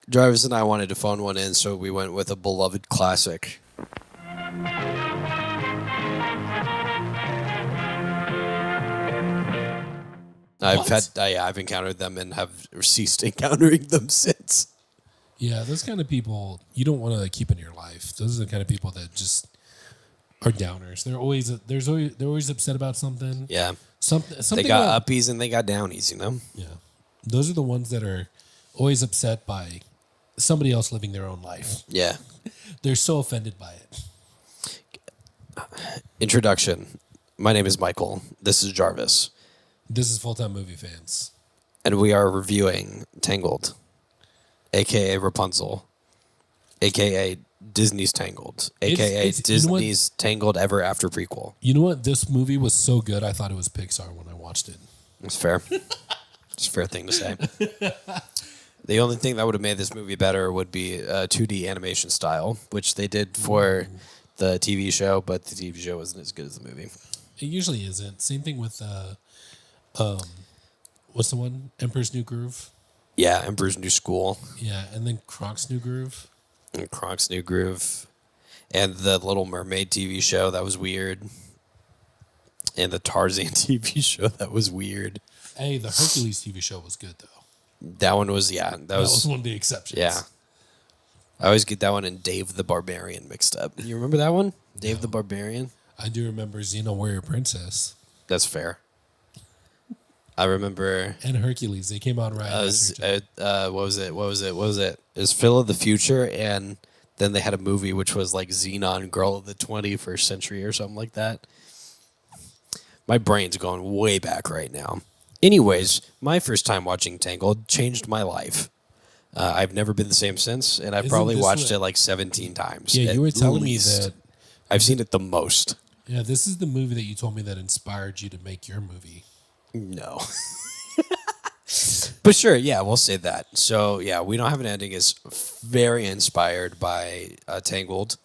Jarvis and I wanted to phone one in, so we went with a beloved classic. I've encountered them and have ceased encountering them since. Yeah, those kind of people you don't want to keep in your life. Those are the kind of people that just are downers. They're always upset about something. Yeah. Something They got uppies and they got downies, you know? Yeah. Those are the ones that are always upset by somebody else living their own life. Yeah. They're so offended by it. Introduction. My name is Michael. This is Jarvis. This is Full-Time Movie Fans. And we are reviewing Tangled, a.k.a. Rapunzel, a.k.a. Disney's Tangled, a.k.a. Disney's Tangled Ever After prequel. You know what? This movie was so good, I thought it was Pixar when I watched it. It's fair. It's a fair thing to say. The only thing that would have made this movie better would be a 2D animation style, which they did for the TV show, but the TV show wasn't as good as the movie. It usually isn't. Same thing with, what's the one? Emperor's New Groove? Yeah, Emperor's New School. Yeah, and then Kronk's New Groove. And Kronk's New Groove. And the Little Mermaid TV show, that was weird. And the Tarzan TV show, that was weird. Hey, the Hercules TV show was good, though. That one was, yeah. That was one of the exceptions. Yeah. I always get that one and Dave the Barbarian mixed up. You remember that one? Dave the Barbarian? I do remember Xena Warrior Princess. That's fair. I remember... And Hercules. They came out right after what was it? It was Phil of the Future, and then they had a movie which was like Xenon Girl of the 21st Century or something like that. My brain's going way back right now. Anyways, my first time watching Tangled changed my life. I've never been the same since, and I've probably watched it like 17 times. Yeah, you were telling me that. I've seen it the most. Yeah, this is the movie that you told me that inspired you to make your movie. No. But sure, yeah, we'll say that. So, yeah, We Don't Have an Ending is very inspired by Tangled,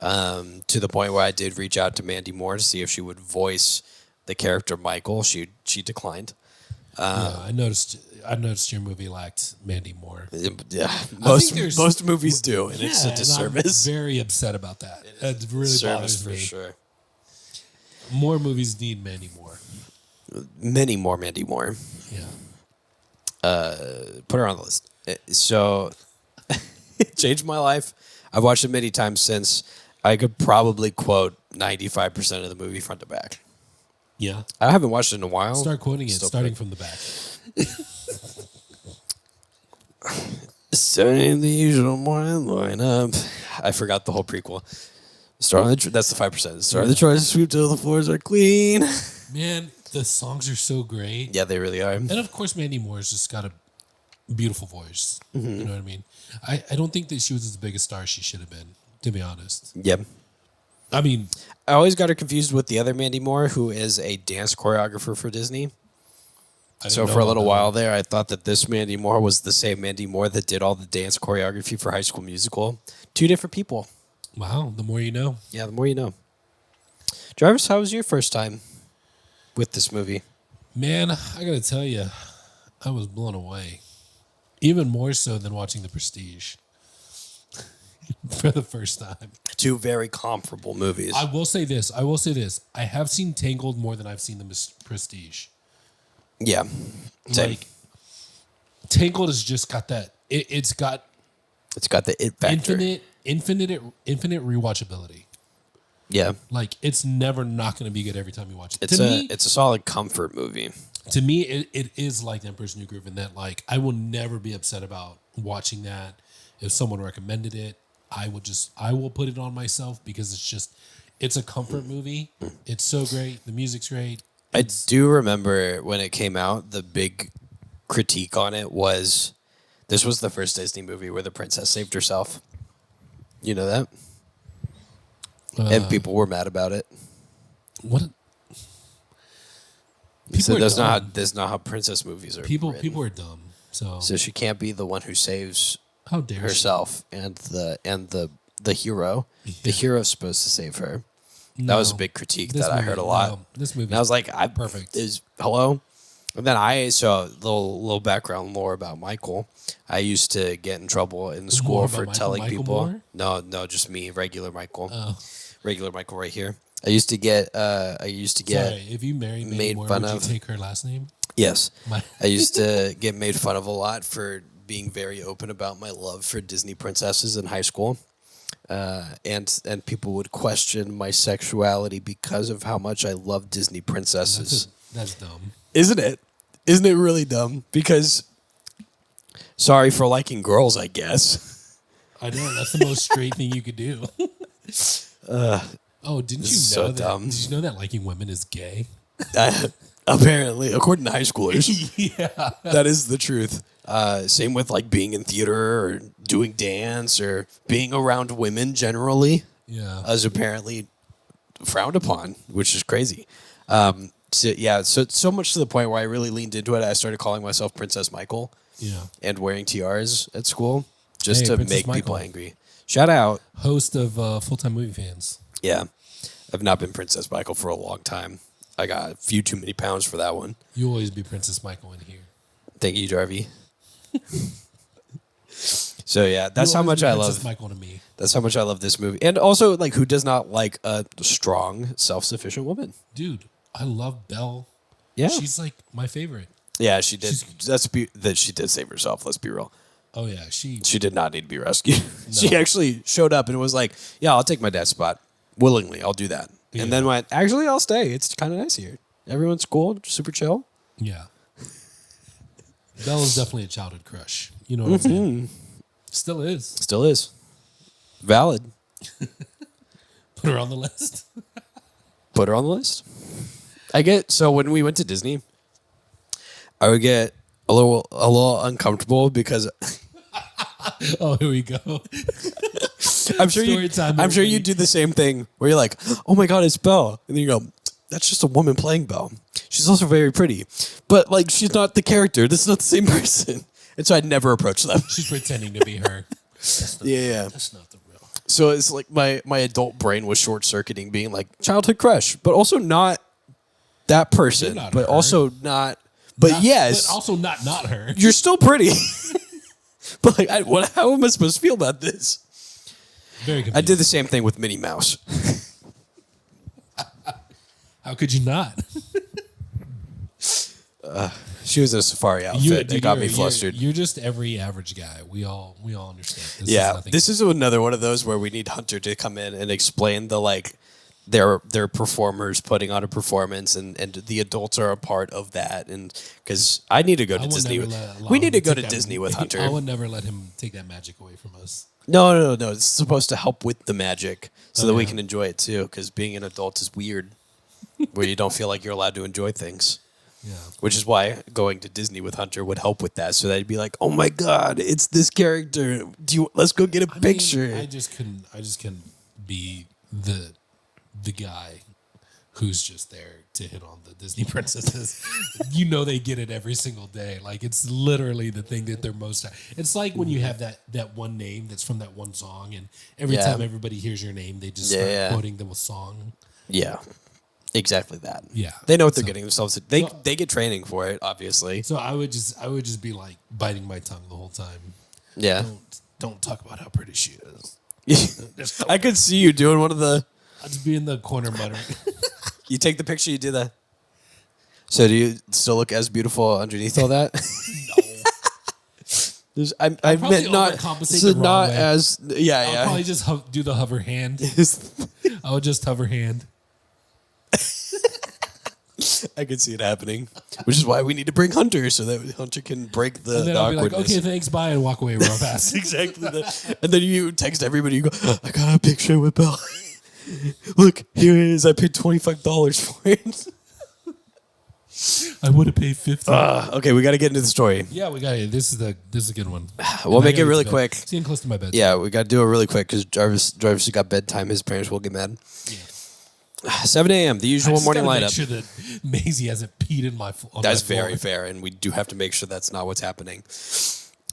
to the point where I did reach out to Mandy Moore to see if she would voice the character Michael. She declined. Yeah, I noticed your movie lacked Mandy Moore. Yeah, most movies do, and it's a disservice. I'm very upset about that. It really bothers me. For sure. More movies need Mandy Moore. Many more Mandy Moore. Yeah. Put her on the list. So, it changed my life. I've watched it many times since. I could probably quote 95% of the movie front to back. Yeah. I haven't watched it in a while. Start quoting it, starting from the back. Starting the usual morning lineup. I forgot the whole prequel. That's the 5%. Start the chores, sweep till the floors are clean. Man, the songs are so great. Yeah, they really are. And of course, Mandy Moore's just got a beautiful voice. Mm-hmm. You know what I mean? I don't think that she was as big a star as she should have been, to be honest. Yep. I mean, I always got her confused with the other Mandy Moore, who is a dance choreographer for Disney. So for a little while there, I thought that this Mandy Moore was the same Mandy Moore that did all the dance choreography for High School Musical. Two different people. Wow, the more you know. Yeah, the more you know. Jarvis, how was your first time with this movie? Man, I got to tell you, I was blown away. Even more so than watching The Prestige. For the first time. Two very comparable movies. I will say this. I have seen Tangled more than I've seen The Prestige. Yeah. Same. Like, Tangled has just got that. It's got the it factor. Infinite rewatchability. Yeah. Like, it's never not going to be good every time you watch it. It's a solid comfort movie. To me, it is like Emperor's New Groove in that, like, I will never be upset about watching that. If someone recommended it, I will put it on myself because it's a comfort movie. It's so great. The music's great. I do remember when it came out, the big critique on it was this was the first Disney movie where the princess saved herself. You know that? And people were mad about it. What? So that's not how princess movies are. People are dumb. So she can't be the one who saves how dare herself and the hero. Yeah. The hero's supposed to save her. No, that was a big critique that I heard a lot. This movie, and I was like, perfect. Hello? And then little background lore about Michael. I used to get in trouble in school More for about telling Michael people. Moore? No, just me, regular Michael, Oh, regular Michael right here. I used to get sorry. If you married Mandy made Moore, fun would you of. take her last name? Yes, My, I used to get made fun of a lot for being very open about my love for Disney princesses in high school. And people would question my sexuality because of how much I love Disney princesses. that's dumb. Isn't it? Isn't it really dumb? Because sorry for liking girls, I guess. I know that's the most straight thing you could do. Oh, didn't you know so that? dumb. Did you know that liking women is gay? Apparently, according to high schoolers, Yeah. that is the truth. Same with like being in theater or doing dance or being around women generally, Yeah. is apparently frowned upon, which is crazy. So much to the point where I really leaned into it. I started calling myself Princess Michael Yeah. and wearing tiaras at school just Hey, to Princess make people Michael. angry. Shout out. Host of Full-Time Movie Fans. Yeah. I've not been Princess Michael for a long time. I got a few too many pounds for that one. You always be Princess Michael in here. Thank you, Jarvie. So yeah, that's You'll how always much be I Princess love. Michael to me. That's how much I love this movie. And also, like, who does not like a strong, self-sufficient woman? Dude, I love Belle. Yeah, She's like my favorite. yeah, she did. That she did save herself. Let's be real. Oh yeah, she She did not need to be rescued. She actually showed up and was like, "Yeah, I'll take my dad's spot willingly. I'll do that." Yeah. And then went, "Actually, I'll stay. It's kind of nice here. Everyone's cool, super chill." yeah. Belle is definitely a childhood crush. You know what I'm saying? Still is. Still is valid. Put her on the list. Put her on the list. I get so when we went to Disney, I would get a little uncomfortable because Oh, here we go. I'm sure Story time, I'm sure everybody. you do the same thing where you're like, "Oh my god, it's Belle," and then you go, "That's just a woman playing Belle. She's also very pretty, but like she's not the character. This is not the same person." And so I'd never approach them. She's pretending to be her. Yeah. That's not the real. So it's like my adult brain was short circuiting, being like childhood crush, but also not that person, You're not but her. also not. But yes, But also not her. you're still pretty. But like, how am I supposed to feel about this? Very confusing. I did the same thing with Minnie Mouse. How could you not? She was in a safari outfit. Dude, It got me you're- flustered. You're just every average guy. We all understand. This Yeah, is nothing. this is another one of those where we need Hunter to come in and explain the like their performers putting on a performance and the adults are a part of that, and because I need to go to would Disney. never allow We him need to go to take that- Disney with I Hunter. would never let him take that magic away from us. No. It's supposed to help with the magic so that we yeah. can enjoy it too. Because being an adult is weird, where you don't feel like you're allowed to enjoy things. Yeah. Which is why going to Disney with Hunter would help with that. So that he'd be like, "Oh my God, it's this character. Let's go get a picture." I just couldn't be the guy who's just there to hit on the Disney princesses. You know they get it every single day. Like it's literally the thing that they're most. It's like when you have that one name that's from that one song, and every Yeah. time everybody hears your name, they just start Yeah. quoting the song. Yeah, exactly that. Yeah. They know what they're getting themselves. They get training for it, obviously. So I would just be like biting my tongue the whole time. Yeah, Don't talk about how pretty she is. I could see you doing one of the. I'll just be in the corner muttering. You take the picture, you do the. So do you still look as beautiful underneath all that? I probably meant not. overcompensate So the wrong not way. as. Yeah, I'll yeah. probably just do the hover hand. I would just hover hand. I could see it happening, which is why we need to bring Hunter so that Hunter can break the, And then the I'll be like, awkwardness. okay, thanks, bye, and walk away real fast. Exactly. And then you text everybody. You go, "I got a picture with Belle. Look, here it is. I paid $25 for it." I would have paid 50. Okay, we got to get into the story. Yeah, we got it. This is a good one. We'll And I make gotta it really get to bed. quick. It's getting close to my bed. Yeah, we got to do it really quick because Jarvis got bedtime. His parents will get mad. 7 a.m. The I usual just morning gotta lineup. make sure that Maisie hasn't peed in my. On That's my floor. very fair, and we do have to make sure that's not what's happening.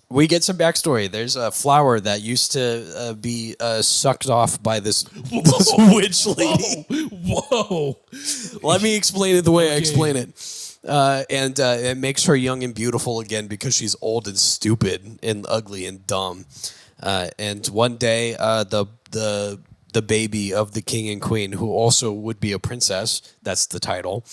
We get some backstory. There's a flower that used to be sucked off by this witch lady. Whoa! Let me explain it the way I explain it. and it makes her young and beautiful again because she's old and stupid and ugly and dumb. And one day, the baby of the king and queen, who also would be a princess, that's the title,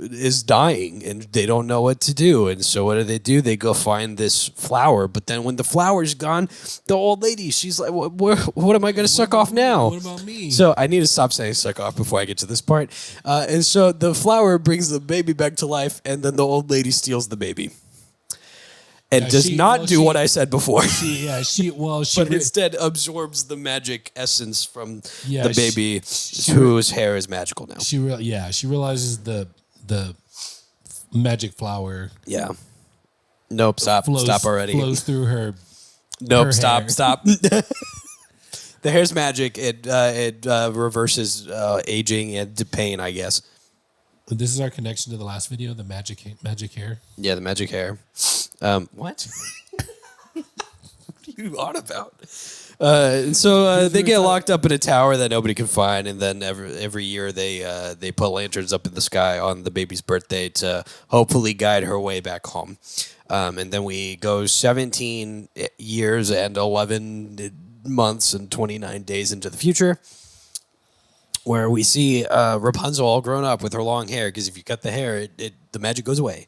is dying, and they don't know what to do. And so what do? They go find this flower. But then when the flower's gone, the old lady, she's like, what am I going to suck off now? What about me? So I need to stop saying suck off before I get to this part. And so the flower brings the baby back to life, and then the old lady steals the baby. And does not do what I said before. But instead absorbs the magic essence from the baby, whose hair is magical now. She realizes the magic flower. Yeah. Nope. Stop already. Flows through her. Nope. Her stop. hair. Stop. The hair's magic. It reverses aging and pain, I guess. This is our connection to the last video, the magic hair. Yeah, the magic hair. What? What are you on about? So they get locked up in a tower that nobody can find, and then every year they put lanterns up in the sky on the baby's birthday to hopefully guide her way back home. And then we go 17 years and 11 months and 29 days into the future, where we see Rapunzel all grown up with her long hair, because if you cut the hair, the magic goes away,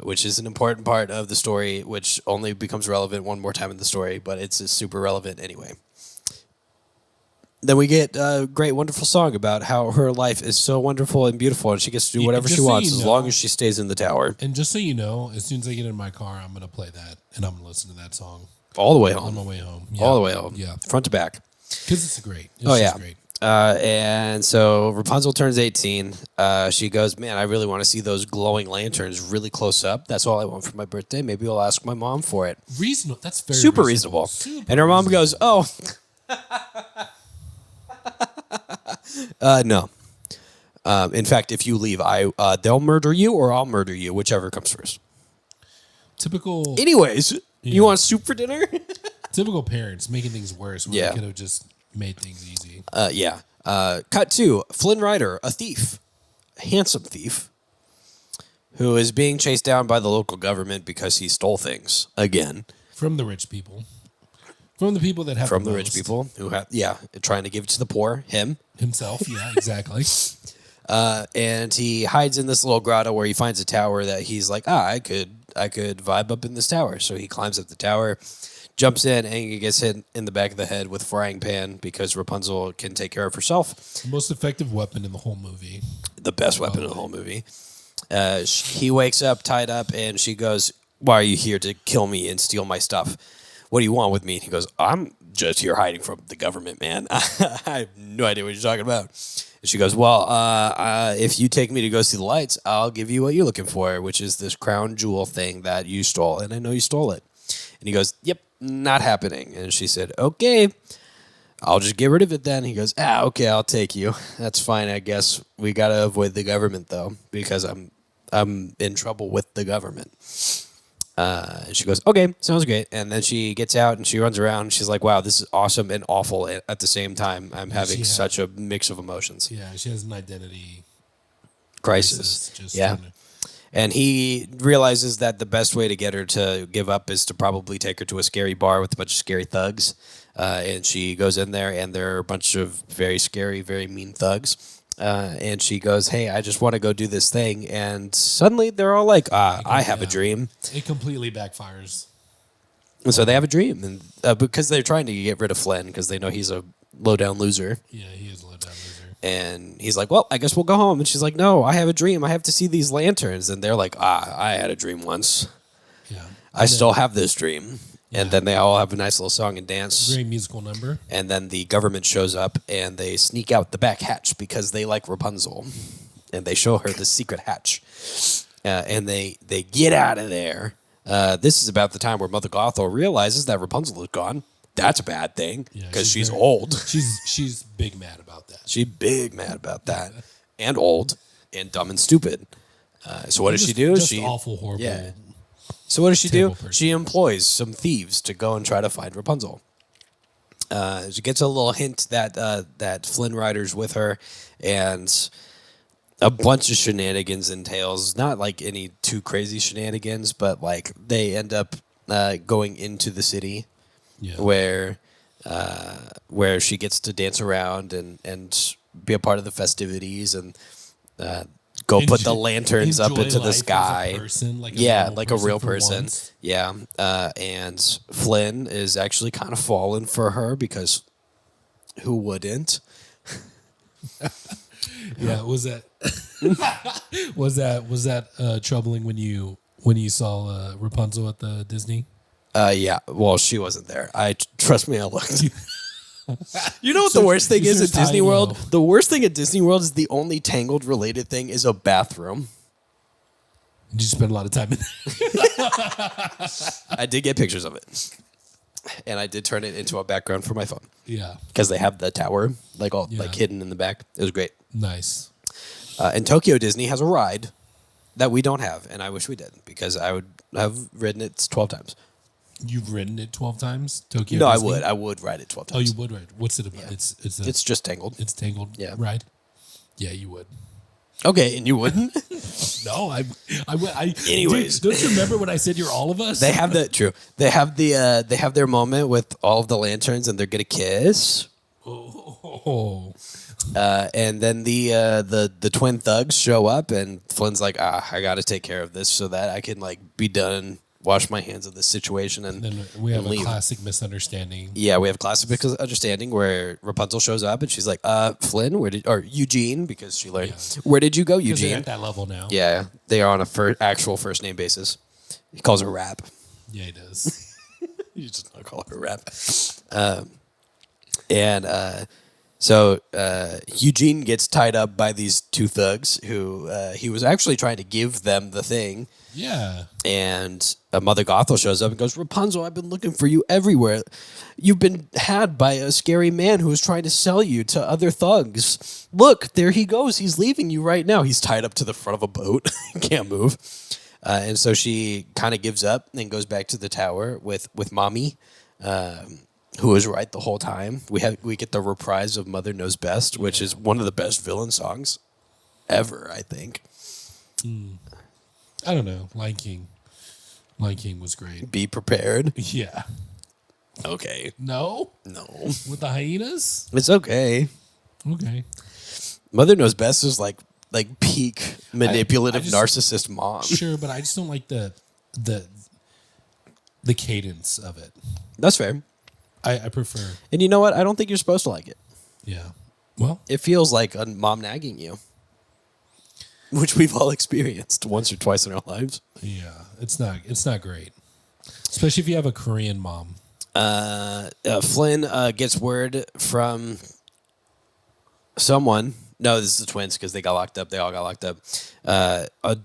which is an important part of the story, which only becomes relevant one more time in the story, but it's super relevant anyway. Then we get a great, wonderful song about how her life is so wonderful and beautiful, and she gets to do whatever she wants as long as she stays in the tower. And just so you know, as soon as I get in my car, I'm going to play that, and I'm going to listen to that song. All the way home. On my way home. Yeah. All the way home. Yeah. Front to back. Because it's great. Great. And so Rapunzel turns 18. She goes, man, I really want to see those glowing lanterns really close up. That's all I want for my birthday. Maybe I'll ask my mom for it. Reasonable. That's very super reasonable. And her mom goes, oh, no. In fact, if you leave, they'll murder you or I'll murder you, whichever comes first. Typical. Anyways, you want soup for dinner? Typical parents making things worse when they could have just made things easy. Cut to Flynn Rider, a thief, a handsome thief, who is being chased down by the local government because he stole things again. From the rich people. From the people that have From the rich people who have, trying to give it to the poor, himself, yeah, exactly. And he hides in this little grotto where he finds a tower that he's like, I could vibe up in this tower. So he climbs up the tower, jumps in, and he gets hit in the back of the head with a frying pan because Rapunzel can take care of herself. Most effective weapon in the whole movie. The best weapon in the whole movie. He wakes up tied up, and she goes, why are you here to kill me and steal my stuff? What do you want with me? And he goes, I'm just here hiding from the government, man. I have no idea what you're talking about. And she goes, well, if you take me to go see the lights, I'll give you what you're looking for, which is this crown jewel thing that you stole. And I know you stole it. And he goes, yep, not happening. And she said, okay, I'll just get rid of it then. He goes, okay, I'll take you. That's fine, I guess. We got to avoid the government, though, because I'm in trouble with the government. And she goes, okay, sounds great. And then she gets out and she runs around. And she's like, wow, this is awesome and awful at the same time. I'm having such a mix of emotions. Yeah, she has an identity crisis. And he realizes that the best way to get her to give up is to probably take her to a scary bar with a bunch of scary thugs. And she goes in there, and there are a bunch of very scary, very mean thugs. And she goes, hey, I just want to go do this thing. And suddenly they're all like, I have a dream. It completely backfires. And so they have a dream. And because they're trying to get rid of Flynn because they know he's a low-down loser. Yeah, he is a low-down loser. And he's like, well, I guess we'll go home. And she's like, no, I have a dream. I have to see these lanterns. And they're like, I had a dream once. Yeah. I still have this dream. And then they all have a nice little song and dance. Great musical number. And then the government shows up and they sneak out the back hatch because they like Rapunzel. And they show her the secret hatch. And they get out of there. This is about the time where Mother Gothel realizes that Rapunzel is gone. That's a bad thing because she's old. She's big mad about that. She's big mad about that. And old and dumb and stupid. So what does she do? Just awful, horrible. Yeah. So what does she do? Person. She employs some thieves to go and try to find Rapunzel. She gets a little hint that Flynn Rider's with her, and a bunch of shenanigans entails. Not like any too crazy shenanigans, but like they end up going into the city Yeah. where she gets to dance around and be a part of the festivities and go put the lanterns up Enjoy into the life sky. As a person, like a Yeah, normal like a real for person. once. Yeah, and Flynn is actually kind of fallen for her because who wouldn't? Yeah, was that was that troubling when you saw Rapunzel at the Disney? Yeah. Well, she wasn't there. Trust me, I looked. You know what the worst thing you is at searched high Disney and World? low. The worst thing at Disney World is the only Tangled related thing is a bathroom. Did you spend a lot of time in there? I did get pictures of it, and I did turn it into a background for my phone Yeah, because they have the tower like all Yeah. like hidden in the back. It was great. nice. And Tokyo Disney has a ride that we don't have, and I wish we did because I would have ridden it 12 times. You've ridden it 12 times, Tokyo. No, Disney? I would ride it 12 Oh, times. you would ride. What's it about? Yeah. It's Just Tangled. it's Tangled. Yeah. Ride. Yeah, you would. Okay, and you wouldn't? No, I would. Anyways. Dude, don't you remember when I said you're all of us? They have the true. They have their moment with all of the lanterns, and they're gonna kiss. Oh, And then the twin thugs show up, and Flynn's like, I got to take care of this so that I can like be done, wash my hands of this situation, and then we have and a leave. classic misunderstanding. Yeah, we have classic understanding where Rapunzel shows up, and she's like, Flynn, or Eugene, because she learned, where did you go, Because they're Eugene? at that level now. Yeah, they are on a actual first name basis. He calls her Rap. Yeah, he does. You just not call her Rap. And so Eugene gets tied up by these two thugs who he was actually trying to give them the thing. Yeah. And Mother Gothel shows up and goes, Rapunzel, I've been looking for you everywhere. You've been had by a scary man who is trying to sell you to other thugs. Look, there he goes. He's leaving you right now. He's tied up to the front of a boat. Can't move. And so she kind of gives up and goes back to the tower with Mommy, who was right the whole time. We get the reprise of Mother Knows Best, which is one of the best villain songs ever, I think. I don't know. Lion King. Lion King was great. Be prepared. Yeah. Okay. No? No. With the hyenas? It's okay. Okay. Mother Knows Best is like peak manipulative I just- narcissist mom. Sure, but I just don't like the cadence of it. That's fair. I prefer. And you know what? I don't think you're supposed to like it. Yeah. Well, It feels like a mom nagging you, which we've all experienced once or twice in our lives. yeah. It's not great. Especially if you have a Korean mom. Flynn gets word from someone. No, this is the twins because they got locked up. They all got locked up.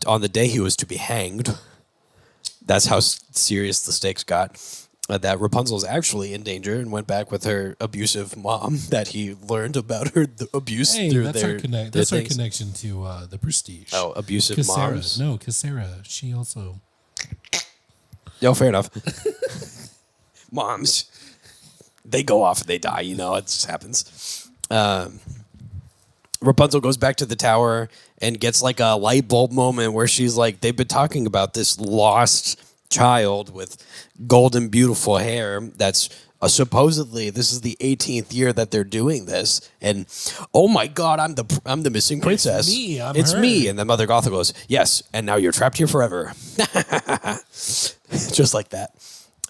On the day he was to be hanged, that's how serious the stakes got. That Rapunzel is actually in danger and went back with her abusive mom that he learned about her abuse Hey, through that's their our their that's our things. connection to the Prestige. Oh, abusive Because moms. No, because Sarah, she also. No, fair enough. Moms, they go off and they die. You know, it just happens. Rapunzel goes back to the tower and gets like a light bulb moment where she's like, they've been talking about this lost child with golden, beautiful hair that's supposedly this is the 18th year that they're doing this, and oh my god, I'm the missing princess. It's me. me. And then Mother Gothel goes, yes, and now you're trapped here forever. Just like that.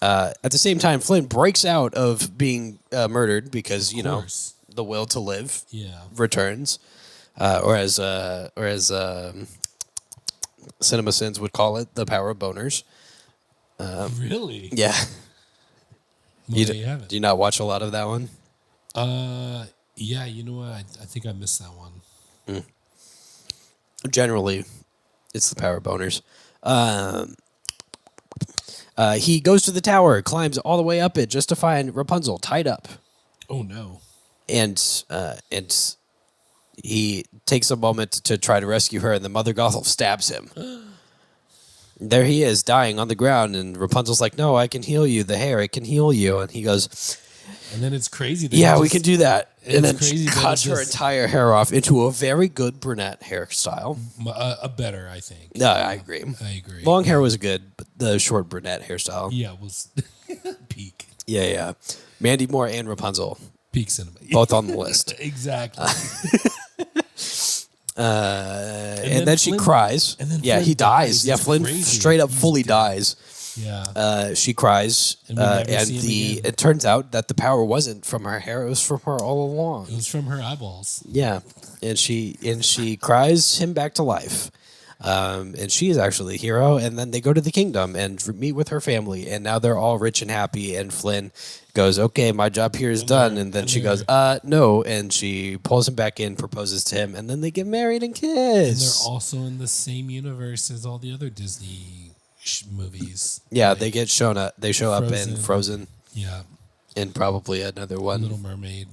At the same time, Flynn breaks out of being murdered because you know course. the will to live Yeah. returns, or as Cinema Sins would call it, the power of boners. Really? Yeah. Well, there you have it. Do you not watch a lot of that one? Yeah, you know what? I think I missed that one. Generally, it's the power of boners. He goes to the tower, climbs all the way up it just to find Rapunzel tied up. Oh no. And he takes a moment to try to rescue her, and the Mother Gothel stabs him. There he is, dying on the ground, and Rapunzel's like, no, I can heal you, the hair, it can heal you. And he goes, And then it's crazy. That Yeah, we can do that. It's And then crazy she that cuts it her just- entire hair off into a very good brunette hairstyle. A better, I think. No, I agree. I agree. Long hair was good, but the short brunette hairstyle. Yeah, it was peak. Yeah. Mandy Moore and Rapunzel, Peak cinema. both on the list. Exactly. And then she Flynn- cries. and then Yeah, Flynn he dies. dies. Yeah, It's Flynn crazy. straight up He's fully dead. dies. Yeah. She cries, And we never and see him again. it turns out that the power wasn't from her hair; it was from her all along. It was from her eyeballs. Yeah, and she cries him back to life, and she is actually the hero. And then they go to the kingdom and meet with her family, and now they're all rich and happy. And Flynn goes, "Okay, my job here is done." And then she goes, "No," and she pulls him back in, proposes to him, and then they get married and And kiss. they're also in the same universe as all the other Disney movies. Yeah, Like they get shown up. They show up in Frozen, Yeah. and probably another one. Little Mermaid.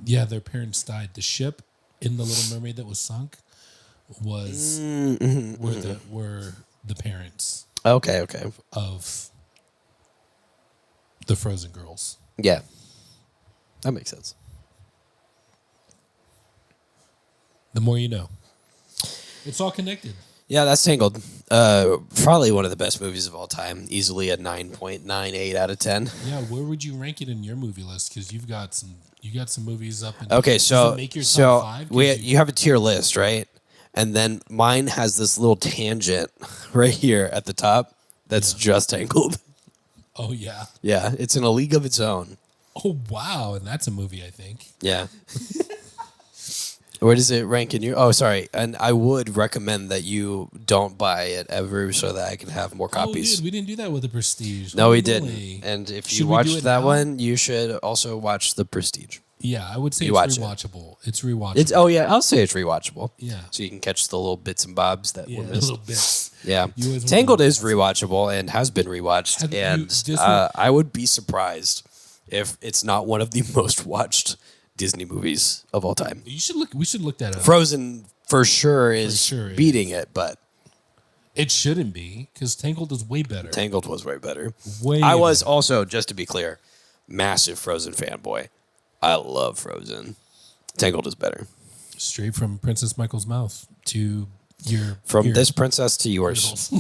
Yeah, their parents died. The ship in the Little Mermaid that was sunk was were the parents Okay. of the Frozen girls. Yeah, that makes sense. The more you know. It's all connected. Yeah, that's Tangled. Probably one of the best movies of all time. Easily a 9.98 out of 10. Yeah, where would you rank it in your movie list? Because you got some movies up. In, Okay, does so it make your top five? 'Cause you have a tier list, right? And then mine has this little tangent right here at the top that's just Tangled. Oh yeah. Yeah, it's in a league of its own. Oh wow, and that's a movie I think. Yeah. Where does it rank in your? Oh, sorry. And I would recommend that you don't buy it ever, so that I can have more copies. Oh, dude, we didn't do that with the Prestige. No, we Holy didn't. moly. And if Should you we do watched it that now? one, you should also watch The Prestige. Yeah, I would say You it's watch it. rewatchable. It's rewatchable. It's I'll say it's rewatchable. Yeah. So you can catch the little bits and bobs that yeah, were a missed. little bit. Yeah. You always want Tangled to- is rewatchable and has been rewatched. Have you- And Disney- I would be surprised if it's not one of the most watched Disney movies of all time. You should look. We should look that up. Frozen for sure is sure it beating it, but It shouldn't be because Tangled is way better. Tangled was way better. Way I was better. also, just to be clear, massive Frozen fanboy. I love Frozen. Tangled is better. Straight from Princess Michael's mouth to your From ear. this princess to yours.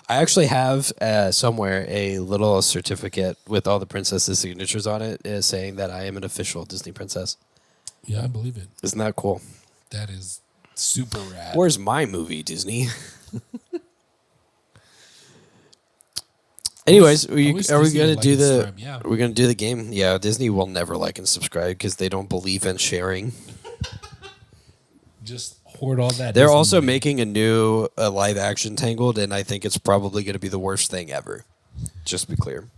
I actually have somewhere a little certificate with all the princesses' signatures on it saying that I am an official Disney princess. Yeah, I believe it. Isn't that cool? That is super rad. Where's my movie, Disney? Anyways, I wish are we Disney gonna would do like and the? subscribe, yeah. Are we gonna do the game? Yeah, Disney will never like and subscribe because they don't believe in sharing. Just hoard all that. They're Disney also money. making a new live action Tangled, and I think it's probably going to be the worst thing ever. Just to be clear,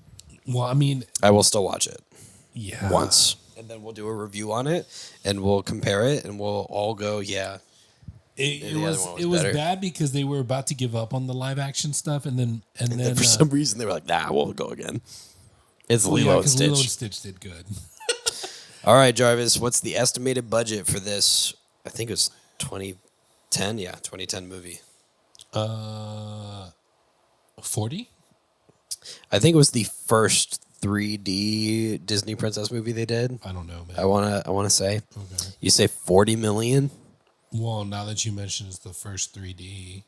Well, I mean, I will still watch it yeah. once, and then we'll do a review on it, and we'll compare it, and we'll all go, yeah. It the other was one was it was better. bad because they were about to give up on the live action stuff, and then And for some reason, they were like, nah, we'll go again. It's well, Lilo yeah, and 'cause Stitch. Lilo and Stitch did good. All right, Jarvis, what's the estimated budget for this? I think it was 2010. Yeah, 2010 movie. 40. I think it was the first 3D Disney princess movie they did. I don't know, man. I wanna say. Okay. You say 40 million? Well, now that you mention it's the first 3D,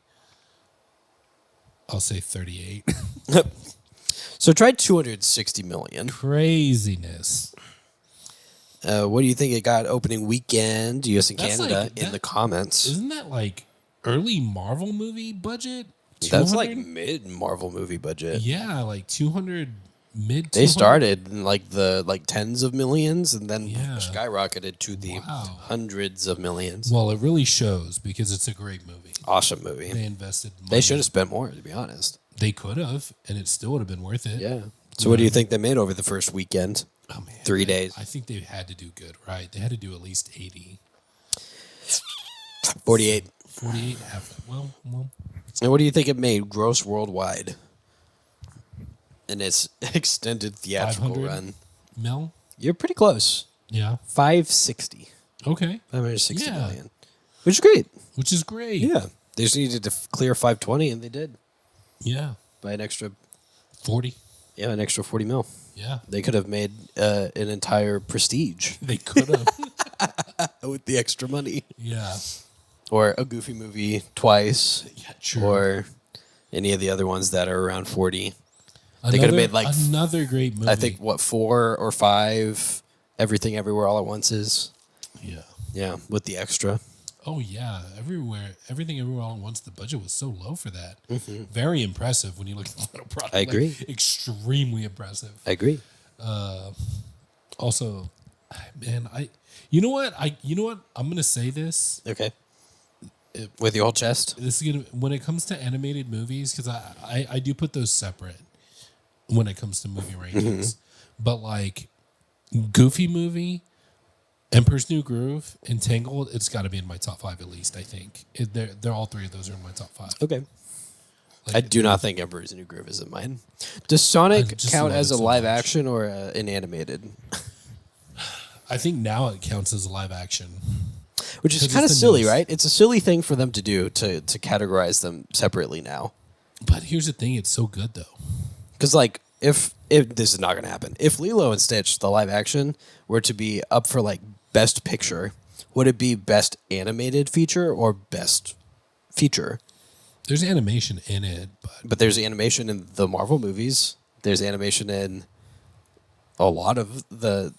I'll say 38. So try 260 million. Craziness. What do you think it got opening weekend, US and That's Canada, like- in that- the comments? Isn't that like early Marvel movie budget? That's like 200? mid Marvel movie budget. Yeah, like 200 mid. They 200? started in like the tens of millions and then Yeah. skyrocketed to the Wow. hundreds of millions. Well, it really shows because it's a great movie. Awesome movie. They invested. They money. should have spent more, to be honest. They could have, and it still would have been worth it. Yeah. So what do you think they made over the first weekend? Oh, man. 3 days. I think they had to do good, right? They had to do at least 80. 48. 48, half that. Well. And what do you think it made gross worldwide in its extended theatrical 500? run? Mil? You're pretty close. Yeah. 560. Okay. 560 Yeah. million. Which is great. Which is great. Yeah. They just needed to clear 520, and they did Yeah. by an extra 40. Yeah, an extra 40 mil. Yeah, They could have made an entire Prestige they could have. with the extra money. Yeah, Or a Goofy movie twice. yeah, true. Or any of the other ones that are around 40. Another, They could have made like, another great movie. I think, 4 or 5 Everything Everywhere All at Once is. Yeah. Yeah, with the extra. Oh yeah, everything everywhere all at once. The budget was so low for that. Very impressive when you look at the final product. I agree. Like, extremely impressive. I agree. Also, man, you know what? I'm gonna say this. Okay. With your whole chest? This is gonna when it comes to animated movies, because I do put those separate when it comes to movie rankings. But like Goofy movie, Emperor's New Groove, and Tangled, it's got to be in my top 5 at least. I think they're all 3 of those are in my top 5. Okay. Like, I do not think Emperor's New Groove is in mine. Does Sonic just count love as it a so live much. action or an animated? I think now it counts as a live action. Which is 'Cause kind of it's the silly, newest. right? It's a silly thing for them to do to categorize them separately now. But here's the thing: it's so good though. Because like if this is not going to happen, if Lilo and Stitch the live action were to be up for like Best Picture, would it be Best Animated Feature or Best Feature? There's animation in it, But there's animation in the Marvel movies. There's animation in a lot of the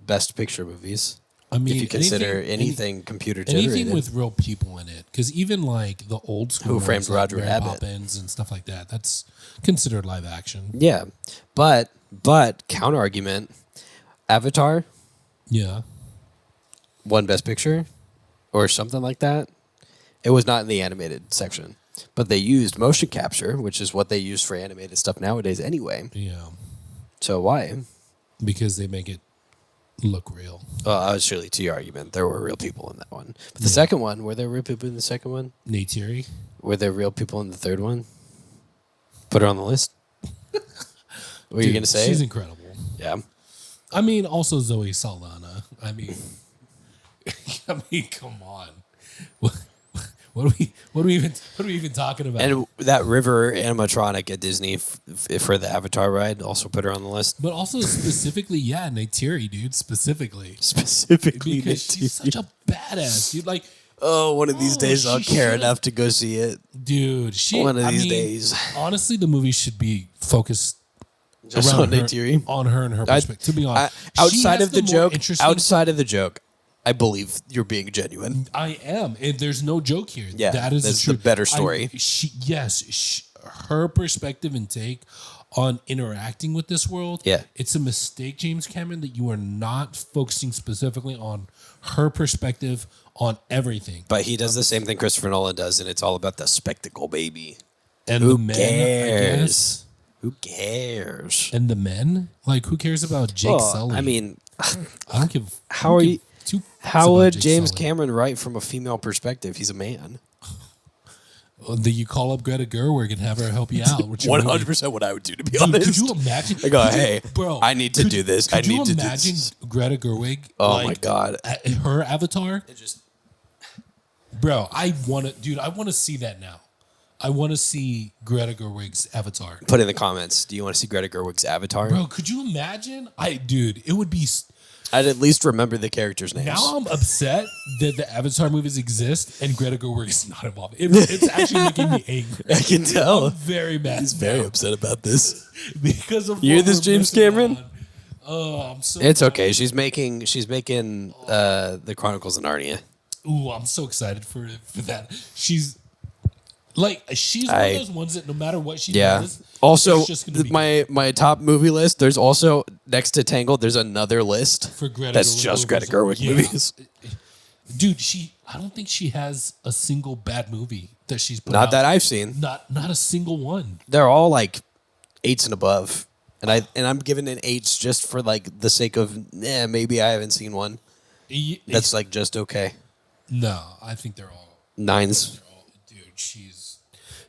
Best Picture movies. I mean, if you consider anything computer generated. anything with real people in it, because even like the old school Who Framed ones, like Roger Mary Rabbit? Poppins and stuff like that, that's considered live action. Yeah, but counter argument, Avatar Yeah, won Best Picture or something like that. It was not in the animated section, but they used motion capture, which is what they use for animated stuff nowadays anyway. yeah, So why? because they make it look real. Well, I was surely to your argument. There were real people in that one. But the second one, were there real people in the second one? Neytiri. Were there real people in the third one? Put her on the list. What are you Dude, going to say? She's incredible. Yeah. I mean, also Zoe Saldana. I mean, come on. What are we even talking about? And that river animatronic at Disney for the Avatar ride, also put her on the list. But also specifically, yeah, Neytiri, dude, specifically. Specifically, Because she's such a badass, dude. Like, oh, one of these days I'll she care should've- enough to go see it. dude, One of these days. Honestly, the movie should be focused Just around on her, Neytiri. on her and her perspective. To be honest, she outside has of the more joke, interesting- I believe you're being genuine. I am. And there's no joke here. Yeah, that is that's the the truth. better story. Her perspective and take on interacting with this world. Yeah. It's a mistake, James Cameron, that you are not focusing specifically on her perspective on everything. But he does the same thing Christopher Nolan does, and it's all about the spectacle, baby. And Who the men, I cares? guess. Who cares? And the men? Like, who cares about Jake Well, Sully? I mean, I don't give. How I don't are give you- two fucks how about would Jake James Sully. Cameron write from a female perspective? He's a man. Do you call up Greta Gerwig and have her help you out? With your movie? 100% what I would do, to be Dude, honest. could you imagine? I go, hey, bro, I need to do this. I Could you need to do imagine this. Greta Gerwig? Oh my God. Her avatar, It just bro. I want to see that now. I want to see Greta Gerwig's avatar, put in the comments. Do you want to see Greta Gerwig's Avatar? bro. Could you imagine? It would be. I'd at least remember the characters' names. Now I'm upset that the Avatar movies exist and Greta Gerwig is not involved. It's actually making me angry. I can tell. I'm very mad. He's very now upset about this. because of You hear what this, we're James missing Cameron? on. Oh, I'm so. It's mad. okay. She's making the Chronicles of Narnia. Ooh, I'm so excited for that. She's one of those ones that no matter what she Yeah. does, Also, it's just gonna be my top movie list. There's also next to Tangled. There's another list for Greta. that's Gerwig just Greta movies. Gerwig Yeah. movies. Dude, I don't think she has a single bad movie that she's put out. Not that I've seen. Not a single one. They're all like 8s and above, and I'm giving it 8s just for like the sake of maybe I haven't seen one that's like just okay. No, I think they're all. 9s. Dude,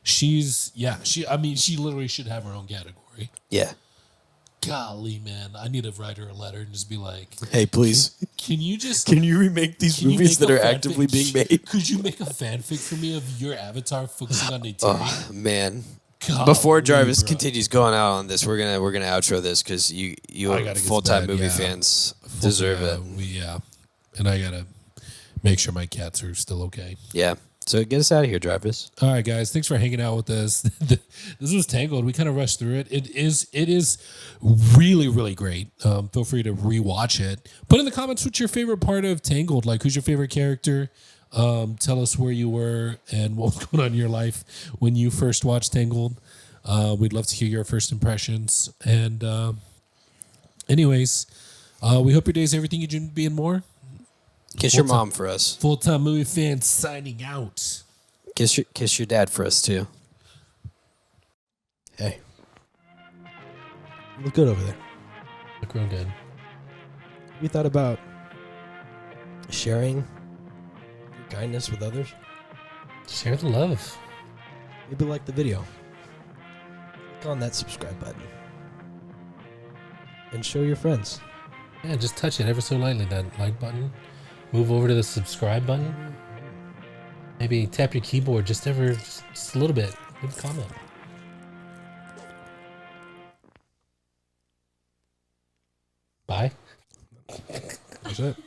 she's yeah. She literally should have her own category. Yeah. Golly, man, I need to write her a letter and just be like, Hey, please. can you just Can you remake these Can you movies make that a are fanfic? actively being made? Could you make a fanfic for me of your avatar focusing on Neytiri? Oh, man. Before Golly, Jarvis bro. continues going out on this, we're gonna outro this because you I gotta get full time to bed, movie yeah. fans deserve it. And I gotta make sure my cats are still okay. Yeah. So get us out of here, Jarvis. All right, guys. Thanks for hanging out with us. This was Tangled. We kind of rushed through it. It is really, really great. Feel free to rewatch it. Put in the comments what's your favorite part of Tangled. Like, who's your favorite character? Tell us where you were and what was going on in your life when you first watched Tangled. We'd love to hear your first impressions. And anyways, we hope your day's everything you dreamed to be and more. Kiss your mom for us. Full-time movie fans signing out. Kiss your dad for us too. Hey, you look good over there. Look real good. Have you thought about sharing your kindness with others? Share the love. Maybe like the video. Click on that subscribe button and show your friends. Yeah, just touch it ever so lightly, that like button. Move over to the subscribe button. Maybe tap your keyboard just a little bit. Leave a comment. Bye. That's it.